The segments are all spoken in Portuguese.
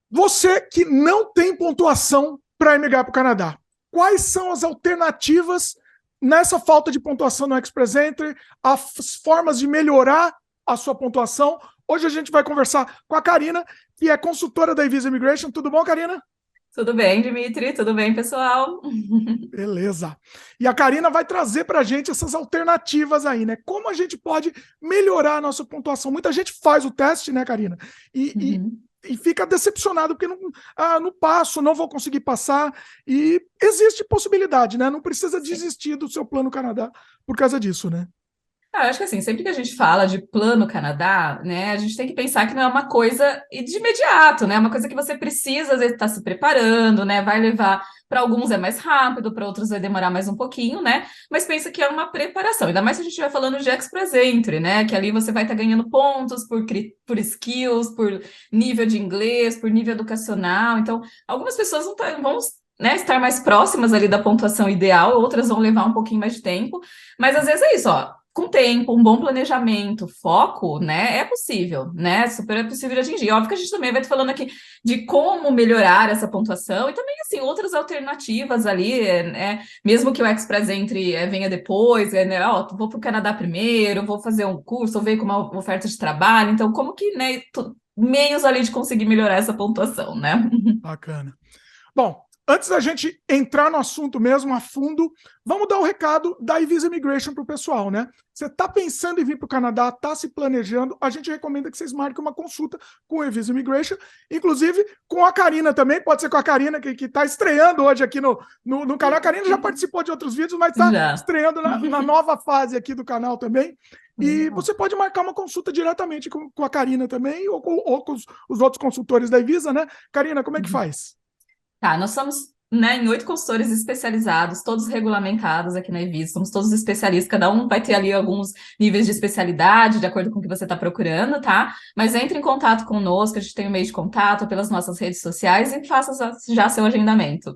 Você que não tem pontuação para emigrar para o Canadá, quais são as alternativas nessa falta de pontuação no Express Entry, as formas de melhorar a sua pontuação? Hoje a gente vai conversar com a Karina, que é consultora da Visa Immigration. Tudo bom, Karina? Tudo bem, Dimitri? Tudo bem, pessoal? Beleza. E a Karina vai trazer para a gente essas alternativas aí, né? Como a gente pode melhorar a nossa pontuação? Muita gente faz o teste, né, Karina? Uhum. E fica decepcionado porque não passo, não vou conseguir passar. E existe possibilidade, né? Não precisa Sim. desistir do seu plano Canadá por causa disso, né? Eu acho que assim, sempre que a gente fala de plano Canadá, né, a gente tem que pensar que não é uma coisa de imediato, né? É uma coisa que você precisa, às vezes, estar se preparando, né? Vai levar, para alguns é mais rápido, para outros vai demorar mais um pouquinho, né? Mas pensa que é uma preparação, ainda mais se a gente estiver falando de Express Entry, né? Que ali você vai estar ganhando pontos por skills, por nível de inglês, por nível educacional. Então, algumas pessoas vão, né, estar mais próximas ali da pontuação ideal, outras vão levar um pouquinho mais de tempo, mas às vezes é isso, ó. Com tempo, um bom planejamento, foco, né, é possível, né, super é possível de atingir. Óbvio que a gente também vai falando aqui de como melhorar essa pontuação e também, assim, outras alternativas ali, mesmo que o Express Entry venha depois, né, ó, vou para o Canadá primeiro, vou fazer um curso, vou ver como é uma oferta de trabalho, então como que, né, meios ali de conseguir melhorar essa pontuação, né? Bacana. Bom, antes da gente entrar no assunto mesmo a fundo, vamos dar o recado da Visa Immigration para o pessoal, né? Você está pensando em vir para o Canadá, está se planejando, a gente recomenda que vocês marquem uma consulta com a Visa Immigration, inclusive com a Karina também, pode ser com a Karina, que está estreando hoje aqui no canal. A Karina já participou de outros vídeos, mas está Já. estreando na nova fase aqui do canal também. E Legal. você pode marcar uma consulta diretamente com a Karina também, ou com os outros consultores da Visa, né? Karina, como é que faz? Tá, nós somos, né, em 8 consultores especializados, todos regulamentados aqui na Evis, somos todos especialistas, cada um vai ter ali alguns níveis de especialidade, de acordo com o que você está procurando, tá? Mas entre em contato conosco, a gente tem um meio de contato pelas nossas redes sociais e faça já seu agendamento.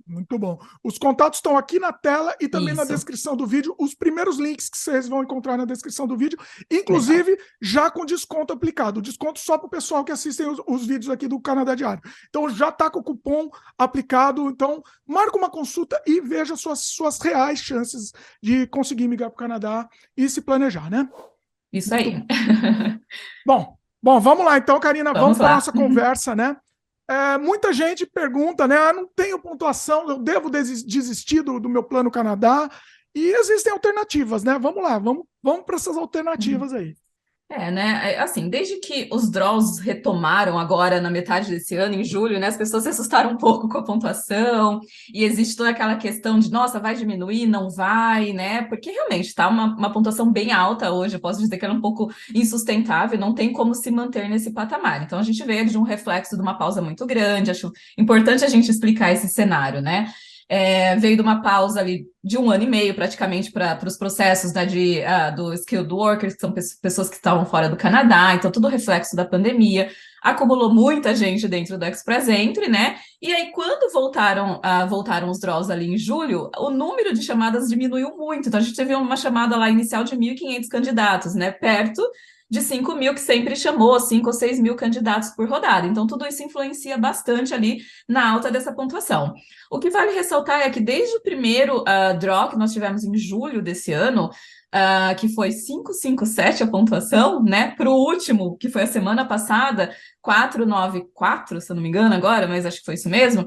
Muito bom. Os contatos estão aqui na tela e também na Isso, descrição do vídeo. Os primeiros links que vocês vão encontrar na descrição do vídeo, legal. inclusive já com desconto aplicado. Desconto só para o pessoal que assistem os vídeos aqui do Canadá Diário. Então já está com o cupom aplicado. Então marca uma consulta e veja suas reais chances de conseguir migrar para o Canadá e se planejar, né? Isso Muito aí. bom. Bom, vamos lá então, Karina, vamos Vamos para a lá. nossa conversa, né? Muita gente pergunta, né? Não tenho pontuação, eu devo desistir do meu plano Canadá? E existem alternativas, né? Vamos lá, vamos para essas alternativas aí. Né? Assim, desde que os draws retomaram agora na metade desse ano, em julho, né? As pessoas se assustaram um pouco com a pontuação, e existe toda aquela questão de, nossa, vai diminuir, não vai, né? Porque realmente está uma pontuação bem alta hoje, eu posso dizer que ela é um pouco insustentável, não tem como se manter nesse patamar. Então, a gente veio de um reflexo de uma pausa muito grande, acho importante a gente explicar esse cenário, né? Veio de uma pausa ali de 1 ano e meio, praticamente, para os processos, né, do Skilled Workers, que são pessoas que estavam fora do Canadá, então tudo reflexo da pandemia, acumulou muita gente dentro do Express Entry, né? E aí, quando voltaram os draws ali em julho, o número de chamadas diminuiu muito. Então, a gente teve uma chamada lá inicial de 1.500 candidatos, né? Perto de 5.000 que sempre chamou, 5 ou 6.000 candidatos por rodada. Então, tudo isso influencia bastante ali na alta dessa pontuação. O que vale ressaltar é que desde o primeiro draw que nós tivemos em julho desse ano, que foi 557 a pontuação, né, para o último, que foi a semana passada, 494, se eu não me engano agora, mas acho que foi isso mesmo.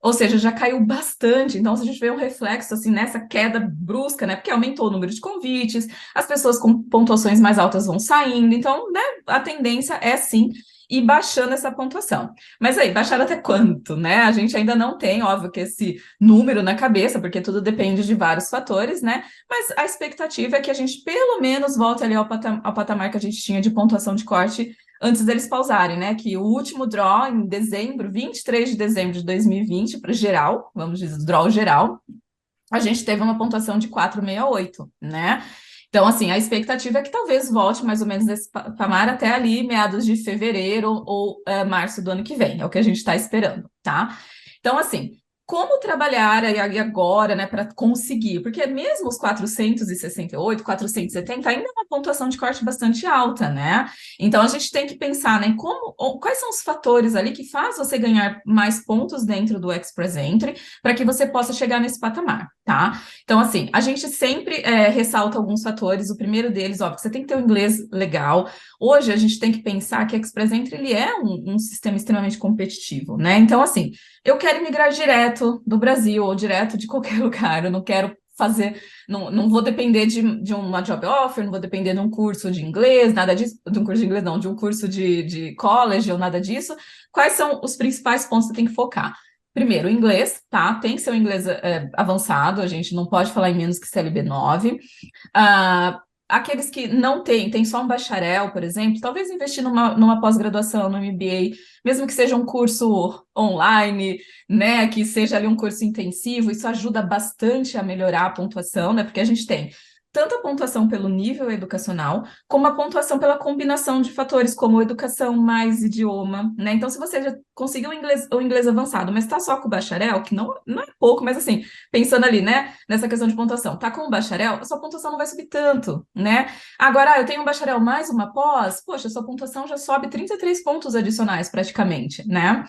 Ou seja, já caiu bastante. Então, se a gente vê um reflexo assim nessa queda brusca, né? Porque aumentou o número de convites, as pessoas com pontuações mais altas vão saindo. Então, né, a tendência é sim ir baixando essa pontuação. Mas aí, baixar até quanto, né? A gente ainda não tem, óbvio, que esse número na cabeça, porque tudo depende de vários fatores, né? Mas a expectativa é que a gente pelo menos volte ali ao patamar que a gente tinha de pontuação de corte antes deles pausarem, né? Que o último draw em dezembro, 23 de dezembro de 2020, para geral, vamos dizer, draw geral, a gente teve uma pontuação de 468, né? Então, assim, a expectativa é que talvez volte mais ou menos nesse patamar até ali, meados de fevereiro ou março do ano que vem. É o que a gente está esperando, tá? Então, assim, como trabalhar aí agora, né, para conseguir? Porque mesmo os 468, 470 ainda é uma pontuação de corte bastante alta, né? Então a gente tem que pensar, né, quais são os fatores ali que faz você ganhar mais pontos dentro do Express Entry para que você possa chegar nesse patamar, tá? Então, assim, a gente sempre ressalta alguns fatores. O primeiro deles, óbvio, você tem que ter um inglês legal. Hoje a gente tem que pensar que o Express Entry ele é um sistema extremamente competitivo, né? Então, assim, eu quero migrar direto do Brasil ou direto de qualquer lugar, eu não quero fazer, não vou depender de uma job offer, não vou depender de um curso de inglês, nada disso, de um curso de inglês não, de um curso de college ou nada disso. Quais são os principais pontos que você tem que focar? Primeiro, o inglês, tá? Tem que ser um inglês avançado, a gente não pode falar em menos que CLB 9. Aqueles que não tem só um bacharel, por exemplo, talvez investir numa pós-graduação, no MBA, mesmo que seja um curso online, né, que seja ali um curso intensivo, isso ajuda bastante a melhorar a pontuação, né, porque a gente tem tanto a pontuação pelo nível educacional, como a pontuação pela combinação de fatores, como educação mais idioma, né? Então, se você já conseguiu o inglês avançado, mas está só com o bacharel, que não é pouco, mas assim, pensando ali, né, nessa questão de pontuação, tá com o bacharel, a sua pontuação não vai subir tanto, né? Agora, eu tenho um bacharel mais uma pós, poxa, a sua pontuação já sobe 33 pontos adicionais praticamente, né?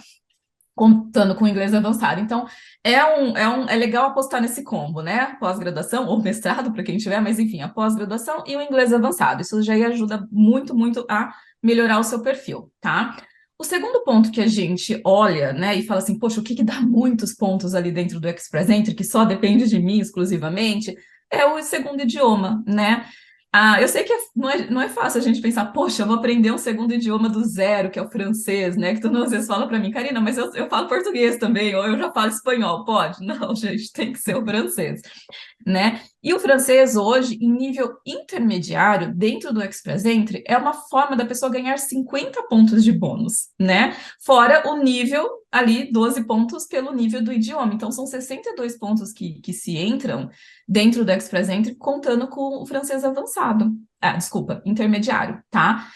Contando com o inglês avançado. Então, é legal apostar nesse combo, né? Pós-graduação ou mestrado, para quem tiver, mas enfim, a pós-graduação e o inglês avançado. Isso já ajuda muito, muito a melhorar o seu perfil, tá? O segundo ponto que a gente olha, né, e fala assim, poxa, o que dá muitos pontos ali dentro do Express Entry, que só depende de mim exclusivamente, é o segundo idioma, né? Eu sei que não é fácil a gente pensar, poxa, eu vou aprender um segundo idioma do zero, que é o francês, né? Que tu às vezes fala para mim, Karina, mas eu falo português também, ou eu já falo espanhol, pode? Não, gente, tem que ser o francês, né? E o francês hoje, em nível intermediário, dentro do Express Entry, é uma forma da pessoa ganhar 50 pontos de bônus, né? Fora o nível ali, 12 pontos pelo nível do idioma. Então, são 62 pontos que se entram dentro do Express Entry, contando com o francês avançado. Desculpa, intermediário, tá?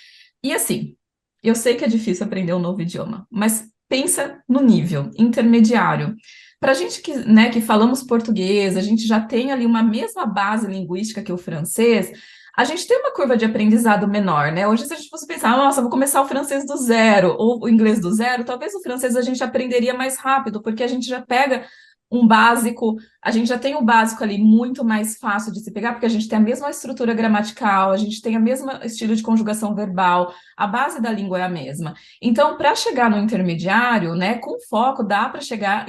E assim, eu sei que é difícil aprender um novo idioma, mas pensa no nível intermediário. Para a gente né, que falamos português, a gente já tem ali uma mesma base linguística que o francês, a gente tem uma curva de aprendizado menor, né? Hoje, se a gente fosse pensar, nossa, vou começar o francês do zero, ou o inglês do zero, talvez o francês a gente aprenderia mais rápido, porque a gente já pega um básico, a gente já tem o básico ali muito mais fácil de se pegar, porque a gente tem a mesma estrutura gramatical, a gente tem o mesmo estilo de conjugação verbal, a base da língua é a mesma. Então, para chegar no intermediário, né, com foco, dá para chegar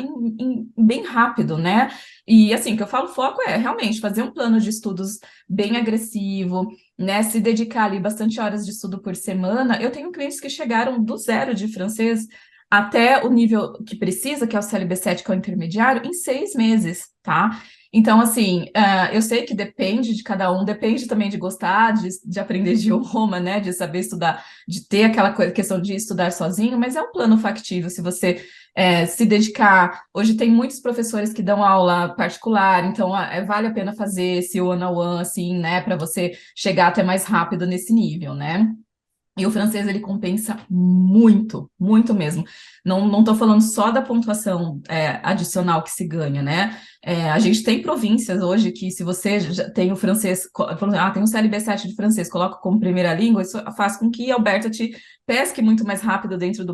bem rápido, né? E assim, o que eu falo foco é realmente fazer um plano de estudos bem agressivo, né? Se dedicar ali bastante horas de estudo por semana. Eu tenho clientes que chegaram do zero de francês até o nível que precisa, que é o CLB7, que é o intermediário, em 6 meses, tá? Então, assim, eu sei que depende de cada um, depende também de gostar, de aprender idioma, né? De saber estudar, de ter aquela questão de estudar sozinho, mas é um plano factível se você se dedicar. Hoje tem muitos professores que dão aula particular, então vale a pena fazer esse one-on-one, assim, né? Para você chegar até mais rápido nesse nível, né? E o francês, ele compensa muito, muito mesmo. Não estou falando só da pontuação adicional que se ganha, né? A gente tem províncias hoje que, se você já tem o francês, tem um CLB7 de francês, coloca como primeira língua, isso faz com que a Alberta te pesque muito mais rápido dentro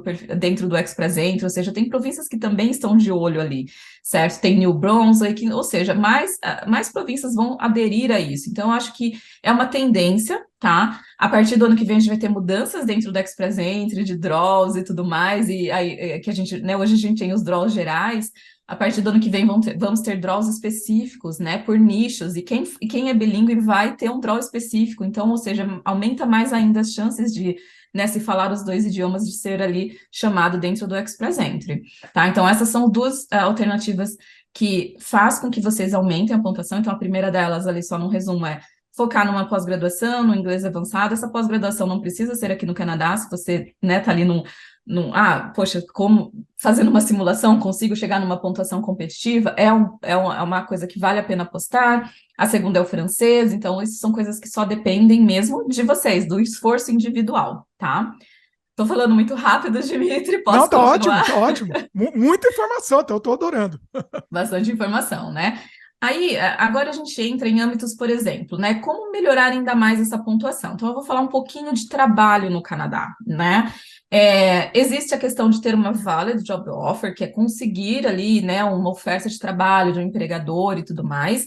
do Express Entry, ou seja, tem províncias que também estão de olho ali, certo? Tem New Brunswick, ou seja, mais províncias vão aderir a isso. Então, eu acho que é uma tendência, tá? A partir do ano que vem, a gente vai ter mudanças dentro do Express Entry, de draws e tudo mais, e aí que a gente, né, hoje a gente tem os draws gerais, a partir do ano que vem vamos ter draws específicos, né, por nichos, e quem é bilíngue vai ter um draw específico, então, ou seja, aumenta mais ainda as chances de, né, se falar os dois idiomas, de ser ali chamado dentro do Express Entry, tá? Então, essas são duas alternativas que faz com que vocês aumentem a pontuação. Então, a primeira delas, ali só no resumo, é focar numa pós-graduação, no inglês avançado. Essa pós-graduação não precisa ser aqui no Canadá, se você, né, tá ali poxa, como fazendo uma simulação consigo chegar numa pontuação competitiva, é uma coisa que vale a pena apostar. A segunda é o francês, então isso são coisas que só dependem mesmo de vocês, do esforço individual, tá? Tô falando muito rápido, Dimitri, Não, posso continuar? tá ótimo. Muita informação, então eu tô adorando. Bastante informação, né? Aí, agora a gente entra em âmbitos, por exemplo, né? Como melhorar ainda mais essa pontuação? Então, eu vou falar um pouquinho de trabalho no Canadá, né? Existe a questão de ter uma valid job offer, que é conseguir ali, né, uma oferta de trabalho de um empregador e tudo mais.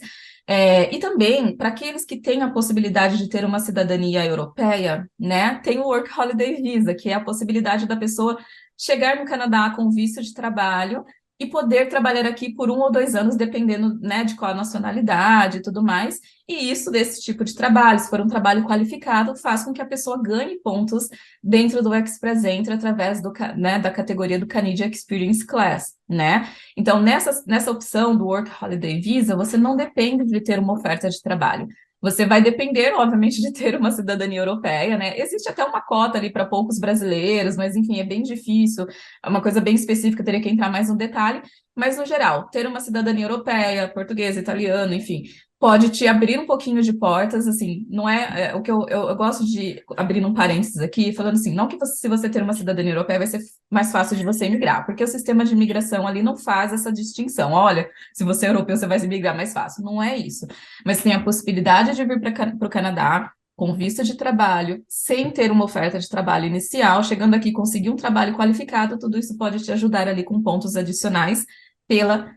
E também, para aqueles que têm a possibilidade de ter uma cidadania europeia, né, tem o Work Holiday Visa, que é a possibilidade da pessoa chegar no Canadá com visto de trabalho e poder trabalhar aqui por 1 ou 2 anos, dependendo, né, de qual a nacionalidade e tudo mais. E isso, desse tipo de trabalho, se for um trabalho qualificado, faz com que a pessoa ganhe pontos dentro do Express Entry através né, da categoria do Canadian Experience Class, né? Então, nessa opção do Work Holiday Visa, você não depende de ter uma oferta de trabalho. Você vai depender, obviamente, de ter uma cidadania europeia, né? Existe até uma cota ali para poucos brasileiros, mas enfim, é bem difícil, é uma coisa bem específica, teria que entrar mais no detalhe, mas no geral, ter uma cidadania europeia, portuguesa, italiano, enfim, pode te abrir um pouquinho de portas, assim, não é, o que eu gosto de abrir um parênteses aqui, falando assim, não que se você ter uma cidadania europeia vai ser mais fácil de você emigrar, porque o sistema de imigração ali não faz essa distinção, olha, se você é europeu, você vai emigrar mais fácil, não é isso, mas tem a possibilidade de vir para o Canadá com visto de trabalho, sem ter uma oferta de trabalho inicial, chegando aqui conseguir um trabalho qualificado, tudo isso pode te ajudar ali com pontos adicionais pela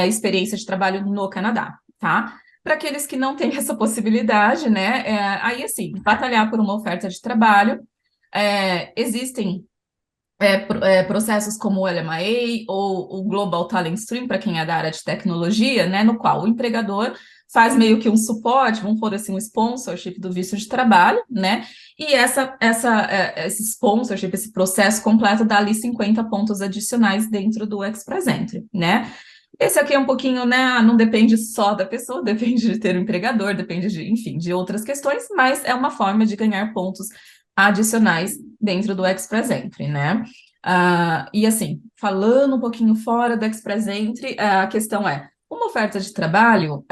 experiência de trabalho no Canadá, tá? Para aqueles que não têm essa possibilidade, né? Aí, assim, batalhar por uma oferta de trabalho. Existem processos como o LMIA ou o Global Talent Stream, para quem é da área de tecnologia, né? No qual o empregador faz meio que um suporte, vamos pôr assim, um sponsorship do visto de trabalho, né? E esse sponsorship, esse processo completo dá ali 50 pontos adicionais dentro do Express Entry, né? Esse aqui é um pouquinho, né? Não depende só da pessoa, depende de ter um empregador, depende de, enfim, de outras questões, mas é uma forma de ganhar pontos adicionais dentro do Express Entry, né? E assim, falando um pouquinho fora do Express Entry, a questão é, uma oferta de trabalho,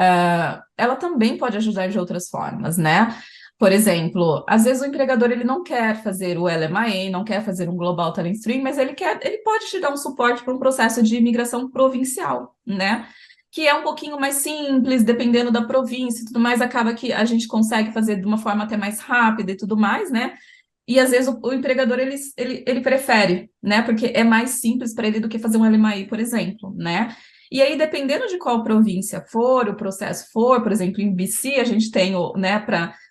ela também pode ajudar de outras formas, né? Por exemplo, às vezes o empregador ele não quer fazer o LMIA, não quer fazer um Global Talent Stream, mas ele pode te dar um suporte para um processo de imigração provincial, né? Que é um pouquinho mais simples, dependendo da província e tudo mais, acaba que a gente consegue fazer de uma forma até mais rápida e tudo mais, né? E às vezes o empregador ele prefere, né? Porque é mais simples para ele do que fazer um LMAI, por exemplo, né? E aí, dependendo de qual província for, o processo for, por exemplo, em BC, a gente tem o, né,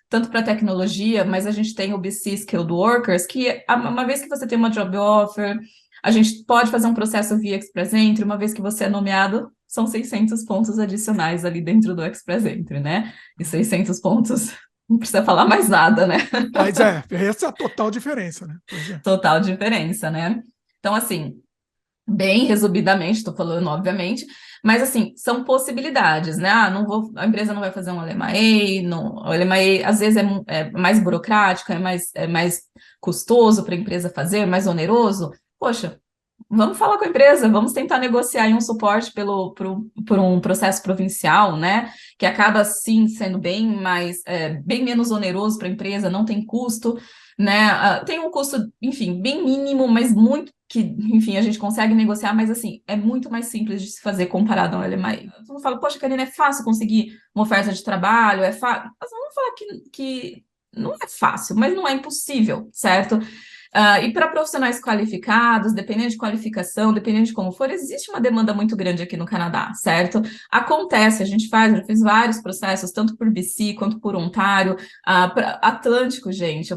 tanto para tecnologia, mas a gente tem o BC Skilled Workers, que uma vez que você tem uma job offer, a gente pode fazer um processo via Express Entry, uma vez que você é nomeado, são 600 pontos adicionais ali dentro do Express Entry, né? E 600 pontos, não precisa falar mais nada, né? Mas essa é a total diferença, né? Pois é. Total diferença, né? Então, assim, bem resumidamente, estou falando, obviamente, mas assim, são possibilidades, né? Não vou, a empresa não vai fazer um LMAE, não, o LMAE às vezes é mais burocrático, é mais custoso para a empresa fazer, mais oneroso. Poxa, vamos falar com a empresa, vamos tentar negociar aí um suporte por um processo provincial, né? Que acaba sim sendo bem menos oneroso para a empresa, não tem custo, né? Tem um custo, enfim, bem mínimo, mas muito que, enfim, a gente consegue negociar, mas assim, é muito mais simples de se fazer comparado ao LMAI. Todo mundo fala, poxa, Karina, é fácil conseguir uma oferta de trabalho, é fácil. Mas vamos falar que não é fácil, mas não é impossível, certo? E para profissionais qualificados, dependendo de qualificação, dependendo de como for, existe uma demanda muito grande aqui no Canadá, certo? Acontece, já fiz vários processos, tanto por BC quanto por Ontário, Atlântico, gente,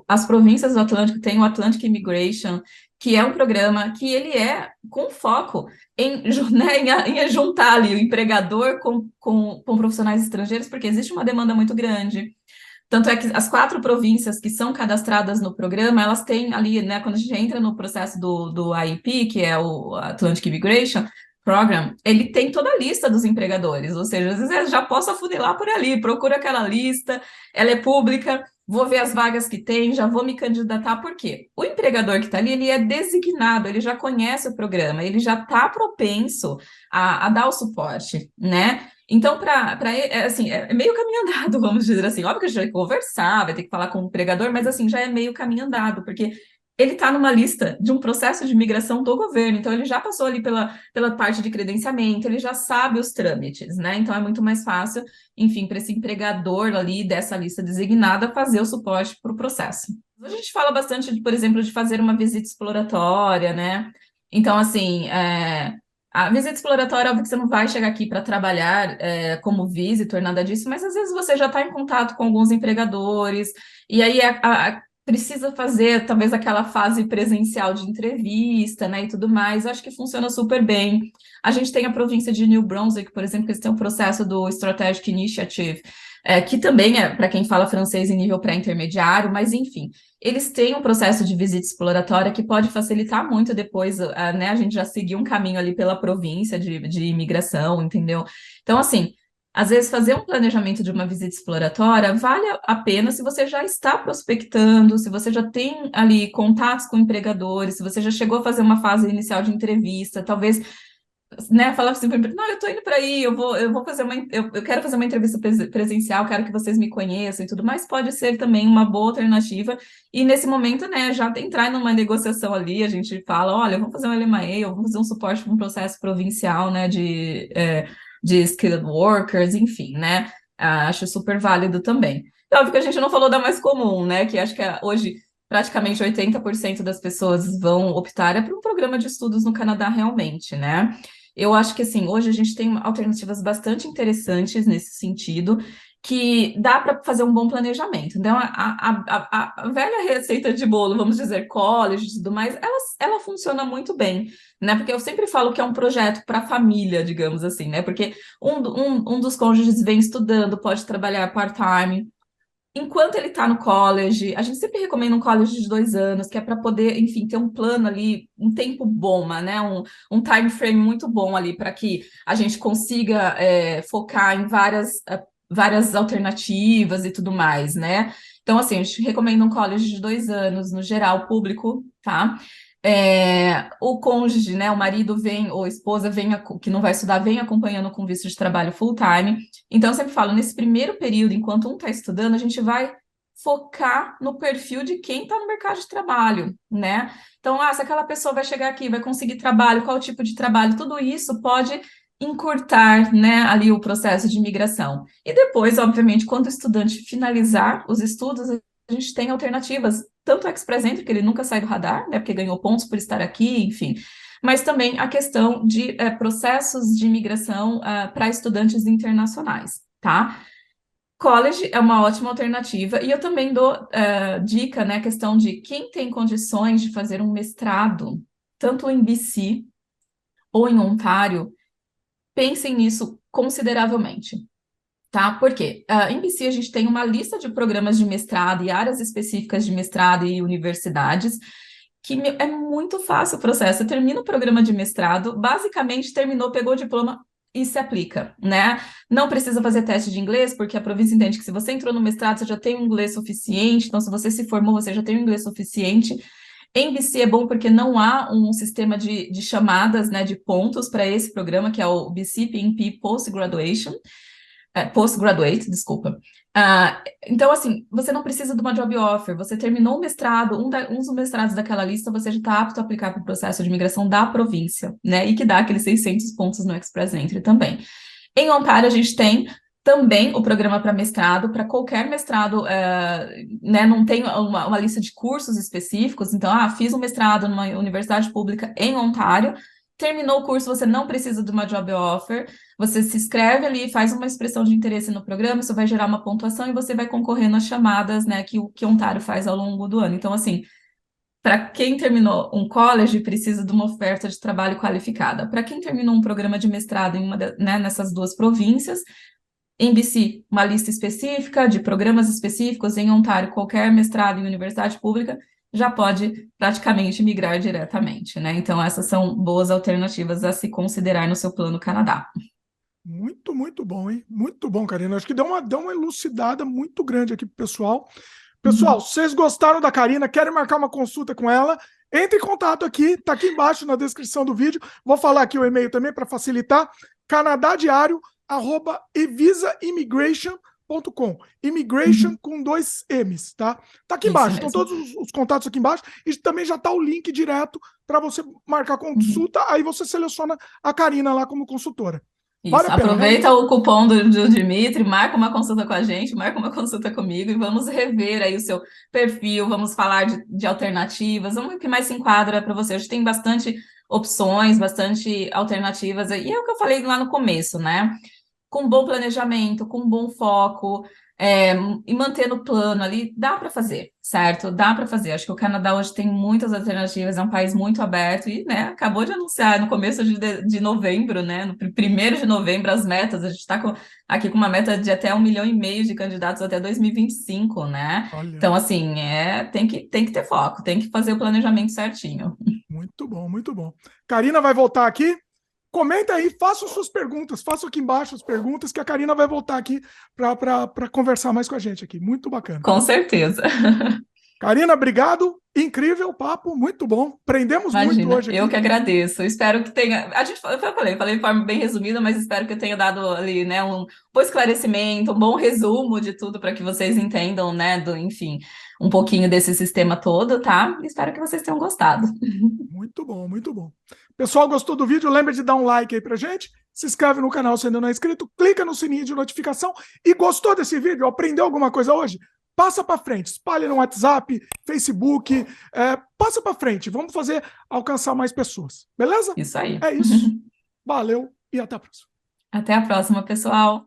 as províncias do Atlântico têm o Atlantic Immigration, que é um programa que ele é com foco em juntar ali o empregador com profissionais estrangeiros, porque existe uma demanda muito grande. Tanto é que as 4 províncias que são cadastradas no programa, elas têm ali, né, quando a gente entra no processo do IEP, que é o Atlantic Immigration Program, ele tem toda a lista dos empregadores, ou seja, às vezes eu já posso afunilar por ali, procura aquela lista, ela é pública, vou ver as vagas que tem, já vou me candidatar, por quê? O empregador que está ali, ele é designado, ele já conhece o programa, ele já está propenso a dar o suporte, né? Então, assim, é meio caminho andado, vamos dizer assim. Óbvio que a gente vai conversar, vai ter que falar com o empregador, mas assim, já é meio caminho andado, porque ele está numa lista de um processo de migração do governo, então ele já passou ali pela parte de credenciamento, ele já sabe os trâmites, né? Então é muito mais fácil, enfim, para esse empregador ali dessa lista designada fazer o suporte para o processo. A gente fala bastante, por exemplo, de fazer uma visita exploratória, né? Então, assim, a visita exploratória, óbvio que você não vai chegar aqui para trabalhar como visitor, nada disso, mas às vezes você já está em contato com alguns empregadores, e aí precisa fazer talvez aquela fase presencial de entrevista, né, e tudo mais. Eu acho que funciona super bem. A gente tem a província de New Brunswick, por exemplo, que eles têm um processo do Strategic Initiative, que também é para quem fala francês em nível pré-intermediário, mas enfim, eles têm um processo de visita exploratória que pode facilitar muito depois, né, a gente já seguir um caminho ali pela província de imigração, entendeu? Então, assim, às vezes, fazer um planejamento de uma visita exploratória vale a pena se você já está prospectando, se você já tem ali contatos com empregadores, se você já chegou a fazer uma fase inicial de entrevista, talvez, né, falar assim, não, eu estou indo para aí, eu vou fazer eu quero fazer uma entrevista presencial, quero que vocês me conheçam e tudo mais, pode ser também uma boa alternativa. E nesse momento, né, já entrar numa negociação ali, a gente fala, olha, eu vou fazer um LMA, eu vou fazer um suporte para um processo provincial, né, de skilled workers, enfim, né? Acho super válido também. É óbvio que a gente não falou da mais comum, né? Que acho que hoje praticamente 80% das pessoas vão optar por um programa de estudos no Canadá realmente, né? Eu acho que, assim, hoje a gente tem alternativas bastante interessantes nesse sentido, que dá para fazer um bom planejamento. Então, a velha receita de bolo, vamos dizer, college e tudo mais, ela funciona muito bem, né? Porque eu sempre falo que é um projeto para a família, digamos assim, né? Porque um dos cônjuges vem estudando, pode trabalhar part-time. Enquanto ele está no college, a gente sempre recomenda um college de 2 anos, que é para poder, enfim, ter um plano ali, um tempo bom, né? Um time frame muito bom ali, para que a gente consiga focar em várias alternativas e tudo mais, né? Então, assim, a gente recomenda um college de 2 anos, no geral, público, tá? O cônjuge, né, o marido vem, ou a esposa vem, que não vai estudar, vem acompanhando com visto de trabalho full-time. Então, eu sempre falo, nesse primeiro período, enquanto um está estudando, a gente vai focar no perfil de quem está no mercado de trabalho, né? Então, se aquela pessoa vai chegar aqui, vai conseguir trabalho, qual tipo de trabalho, tudo isso pode encurtar, né, ali o processo de imigração. E depois, obviamente, quando o estudante finalizar os estudos, a gente tem alternativas, tanto o Express Entry, que ele nunca sai do radar, né, porque ganhou pontos por estar aqui, enfim, mas também a questão de processos de imigração para estudantes internacionais, tá? College é uma ótima alternativa, e eu também dou dica, né, questão de quem tem condições de fazer um mestrado, tanto em BC ou em Ontário, pensem nisso consideravelmente. Tá? Por quê? Em BC, a gente tem uma lista de programas de mestrado e áreas específicas de mestrado e universidades, que é muito fácil o processo. Você termina o programa de mestrado, basicamente terminou, pegou o diploma e se aplica, né? Não precisa fazer teste de inglês, porque a província entende que se você entrou no mestrado, você já tem um inglês suficiente, então se você se formou, você já tem um inglês suficiente. Em BC é bom porque não há um sistema de chamadas, né, de pontos para esse programa, que é o BC PNP Postgraduate, desculpa. Então, assim, você não precisa de uma job offer, você terminou o mestrado, um dos mestrados daquela lista, você já está apto a aplicar para o processo de imigração da província, né? E que dá aqueles 600 pontos no Express Entry também. Em Ontário, a gente tem também o programa para mestrado, para qualquer mestrado, né? Não tem uma lista de cursos específicos, então, fiz um mestrado numa universidade pública em Ontário, terminou o curso, você não precisa de uma job offer, você se inscreve ali, faz uma expressão de interesse no programa, isso vai gerar uma pontuação e você vai concorrer nas chamadas, né, que o Ontário faz ao longo do ano. Então, assim, para quem terminou um college, precisa de uma oferta de trabalho qualificada. Para quem terminou um programa de mestrado né, nessas duas províncias, em BC, uma lista específica de programas específicos, em Ontário, qualquer mestrado em universidade pública, já pode praticamente migrar diretamente, né? Então, essas são boas alternativas a se considerar no seu plano Canadá. Muito, muito bom, hein? Muito bom, Karina. Acho que deu uma elucidada muito grande aqui pro pessoal. Pessoal, se vocês gostaram da Karina, querem marcar uma consulta com ela, entre em contato aqui, tá aqui embaixo na descrição do vídeo. Vou falar aqui o e-mail também para facilitar, canadadiario@evisaimmigration.com. immigration.com. Immigration com 2 M's, tá? Tá aqui Isso embaixo, mesmo. estão todos os contatos aqui embaixo, e também já tá o link direto para você marcar consulta, aí você seleciona a Karina lá como consultora. Isso, Vale a pena, aproveita o cupom do Dimitri, marca uma consulta com a gente, marca uma consulta comigo e vamos rever aí o seu perfil, vamos falar de alternativas, vamos ver o que mais se enquadra para você. Hoje tem bastante opções, bastante alternativas, e é o que eu falei lá no começo, né? Com bom planejamento, com bom foco, e mantendo o plano ali, dá para fazer, certo? Dá para fazer. Acho que o Canadá hoje tem muitas alternativas, é um país muito aberto e, né, acabou de anunciar no começo de novembro, né, no 1º de novembro, as metas. A gente está aqui com uma meta de até 1,5 milhão de candidatos até 2025, né? Olha. Então, assim, tem que ter foco, tem que fazer o planejamento certinho. Muito bom, muito bom. Karina vai voltar aqui. Comenta aí, faça suas perguntas, faça aqui embaixo as perguntas, que a Karina vai voltar aqui para conversar mais com a gente aqui. Muito bacana. Com certeza. Karina, obrigado. Incrível papo, muito bom. Aprendemos muito hoje aqui. Eu que agradeço. Espero que tenha. Eu falei de forma bem resumida, mas espero que eu tenha dado ali, né, um bom esclarecimento, um bom resumo de tudo para que vocês entendam, né, enfim, um pouquinho desse sistema todo, tá? Espero que vocês tenham gostado. Muito bom, muito bom. Pessoal, gostou do vídeo? Lembra de dar um like aí pra gente? Se inscreve no canal se ainda não é inscrito, clica no sininho de notificação. E gostou desse vídeo? Aprendeu alguma coisa hoje? Passa para frente, espalhe no WhatsApp, Facebook, passa para frente. Vamos fazer alcançar mais pessoas. Beleza? Isso aí. É isso. Valeu e até a próxima. Até a próxima, pessoal.